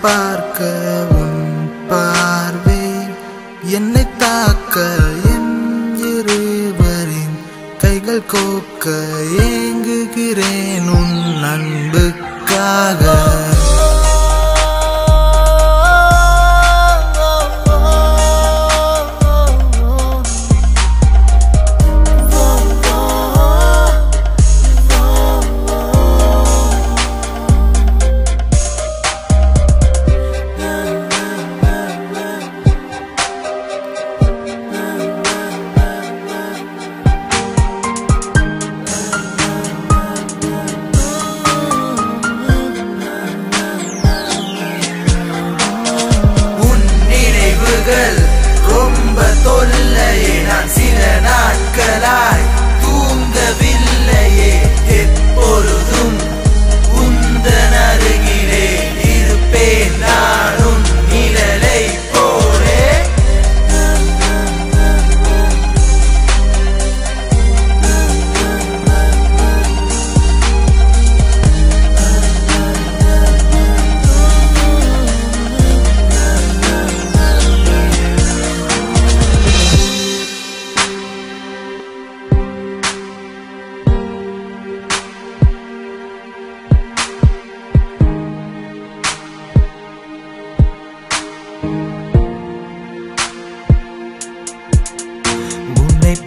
பார்க்க உன் பார்வை என்னை தாக்க என் இருவரின் கைகள் கோக்க ஏங்குகிறேன் உன் அன்புக்காக. ரொம்ப தொல்லையே, நான் சில நாட்களாய் தூங்கவில்லையே. எப்பொழுதும் உந்தன் அருகிலே இருப்பேன் நானும் நிழலை போலே.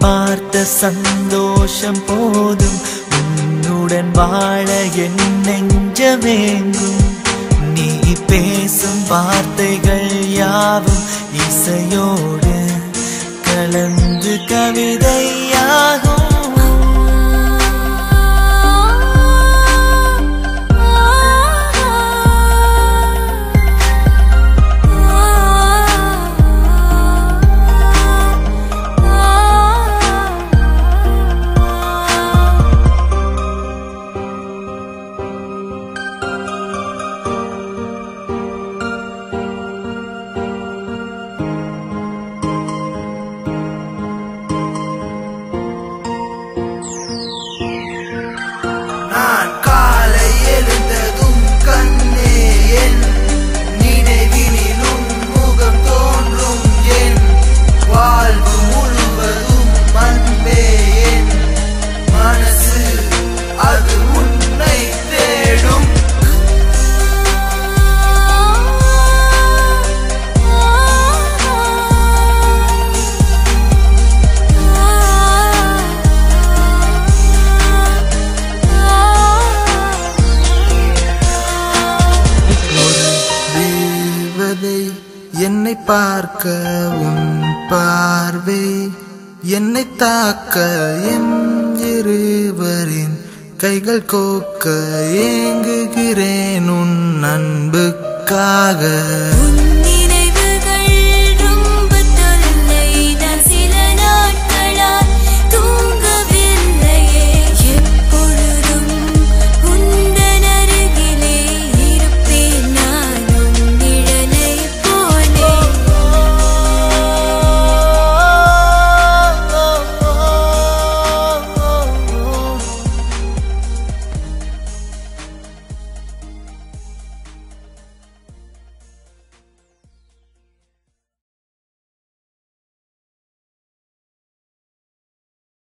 பார்த்த சந்தோஷம் போதும், உன்னுடன் வாழ என் நெஞ்சமேங்கும். நீ பேசும் வார்த்தைகள் யாவும் இசையோடு கலந்து கவிதையாகும். நான் காலை எழுந்ததும் கண்ணே என் நினைவினிலும் முகம் தோன்றும். என் வாழ்வு முழுவதும் அன்பே, என் மனசு அது உன்னை தேடும். என்னை பார்க்க உன் பார்வை என்னை தாக்க என் இருவரின் கைகள் கோக்க ஏங்குகிறேன் உன் அன்புக்காக.